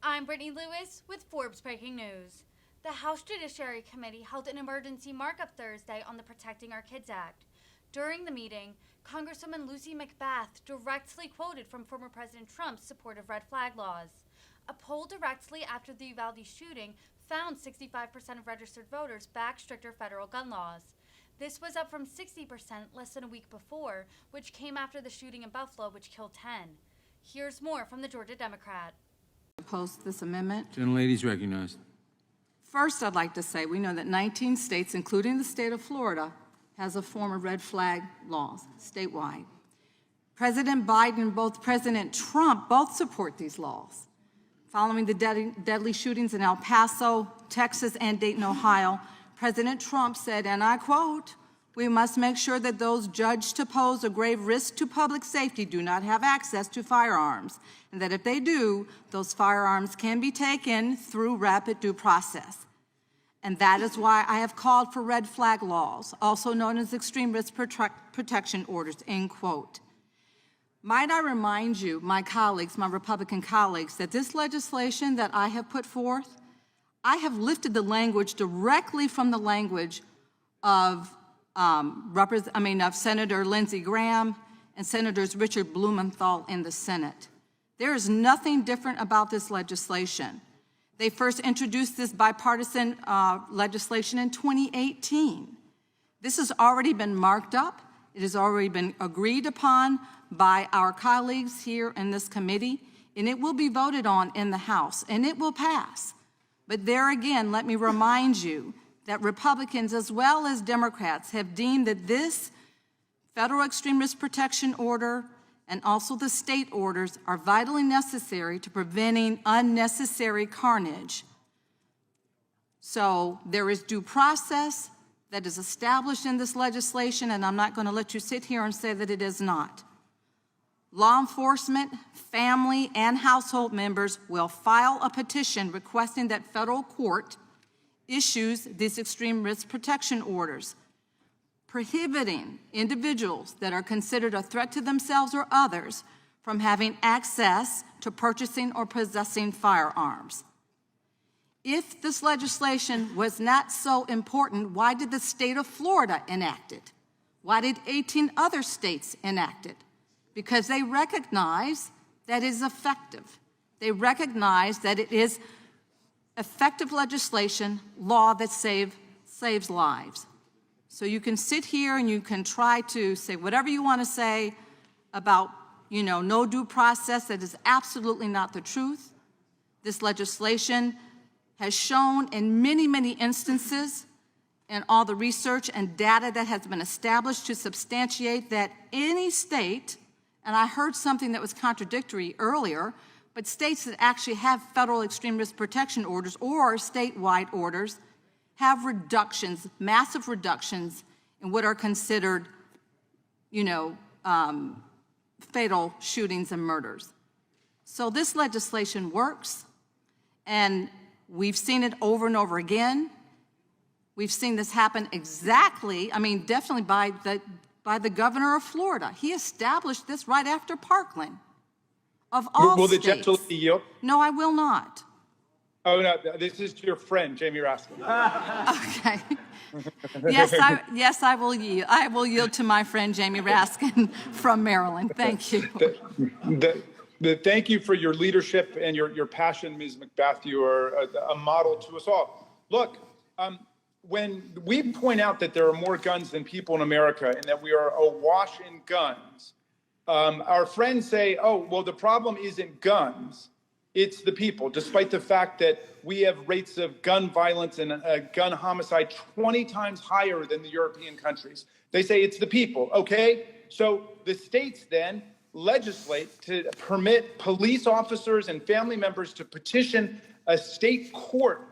I'm Brittany Lewis with Forbes Breaking News. The House Judiciary Committee held an emergency markup Thursday on the Protecting Our Kids Act. During the meeting, Congresswoman Lucy McBath directly quoted from former President Trump's support of red flag laws. A poll directly after the Uvalde shooting found 65% of registered voters backed stricter federal gun laws. This was up from 60% less than a week before, which came after the shooting in Buffalo, which killed 10. Here's more from the Georgia Democrat. Oppose this amendment. Gentlelady is recognized. First, I'd like to say we know that 19 states, including the state of Florida, has a form of red flag laws statewide. President Biden and both President Trump both support these laws. Following the deadly shootings in El Paso, Texas, and Dayton, Ohio, President Trump said, and I quote, "We must make sure that those judged to pose a grave risk to public safety do not have access to firearms, and that if they do, those firearms can be taken through rapid due process. And that is why I have called for red flag laws, also known as extreme risk protection orders," end quote. Might I remind you, my colleagues, my Republican colleagues, that this legislation that I have put forth, I have lifted the language directly from the language of Senator Lindsey Graham and Senators Richard Blumenthal in the Senate. There is nothing different about this legislation. They first introduced this bipartisan legislation in 2018. This has already been marked up. It has already been agreed upon by our colleagues here in this committee, and it will be voted on in the House, and it will pass. But there again, let me remind you that Republicans as well as Democrats have deemed that this federal extreme risk protection order and also the state orders are vitally necessary to preventing unnecessary carnage. So there is due process that is established in this legislation, and I'm not going to let you sit here and say that it is not. Law enforcement, family, and household members will file a petition requesting that federal court issues these extreme risk protection orders, prohibiting individuals that are considered a threat to themselves or others from having access to purchasing or possessing firearms. If this legislation was not so important, why did the state of Florida enact it? Why did 18 other states enact it? Because they recognize that it is effective. They recognize that it is effective legislation, law that saves lives. So you can sit here and you can try to say whatever you want to say about, no due process. That is absolutely not the truth. This legislation has shown in many, many instances and all the research and data that has been established to substantiate that any state, and I heard something that was contradictory earlier, but states that actually have federal extreme risk protection orders or statewide orders have reductions, massive reductions in what are considered, fatal shootings and murders. So this legislation works, and we've seen it over and over again. We've seen this happen definitely by the governor of Florida. He established this right after Parkland. Of all will states. The gentlelady yield? No, I will not. Oh, no, this is your friend, Jamie Raskin. Okay. Yes, I will yield. I will yield to my friend Jamie Raskin from Maryland. Thank you. Thank you for your leadership and your passion, Ms. McBath. You are a model to us all. Look, when we point out that there are more guns than people in America and that we are awash in guns, our friends say, oh, well, the problem isn't guns, it's the people, despite the fact that we have rates of gun violence and gun homicide 20 times higher than the European countries. They say it's the people, okay? So the states then legislate to permit police officers and family members to petition a state court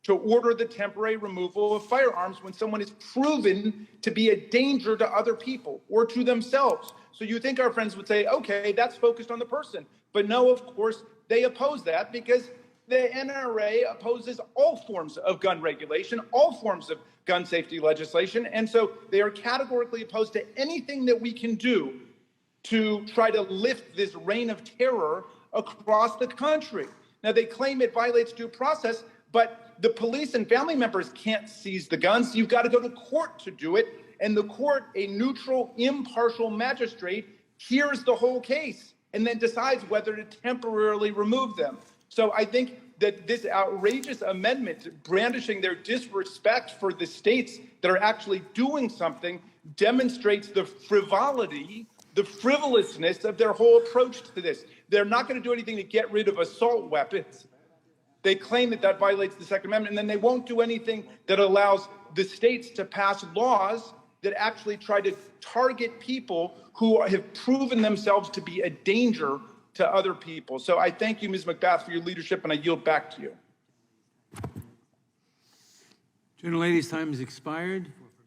to order the temporary removal of firearms when someone is proven to be a danger to other people or to themselves. So you think our friends would say, okay, that's focused on the person. But no, of course, they oppose that because the NRA opposes all forms of gun regulation, all forms of gun safety legislation. And so they are categorically opposed to anything that we can do to try to lift this reign of terror across the country. Now, they claim it violates due process, but the police and family members can't seize the guns. You've got to go to court to do it. And the court, a neutral, impartial magistrate, hears the whole case and then decides whether to temporarily remove them. So I think that this outrageous amendment, brandishing their disrespect for the states that are actually doing something, demonstrates the frivolity, the frivolousness of their whole approach to this. They're not going to do anything to get rid of assault weapons. They claim that that violates the Second Amendment, and then they won't do anything that allows the states to pass laws that actually try to target people who have proven themselves to be a danger to other people. So I thank you, Ms. McBath, for your leadership, and I yield back to you. Gentlelady's time has expired.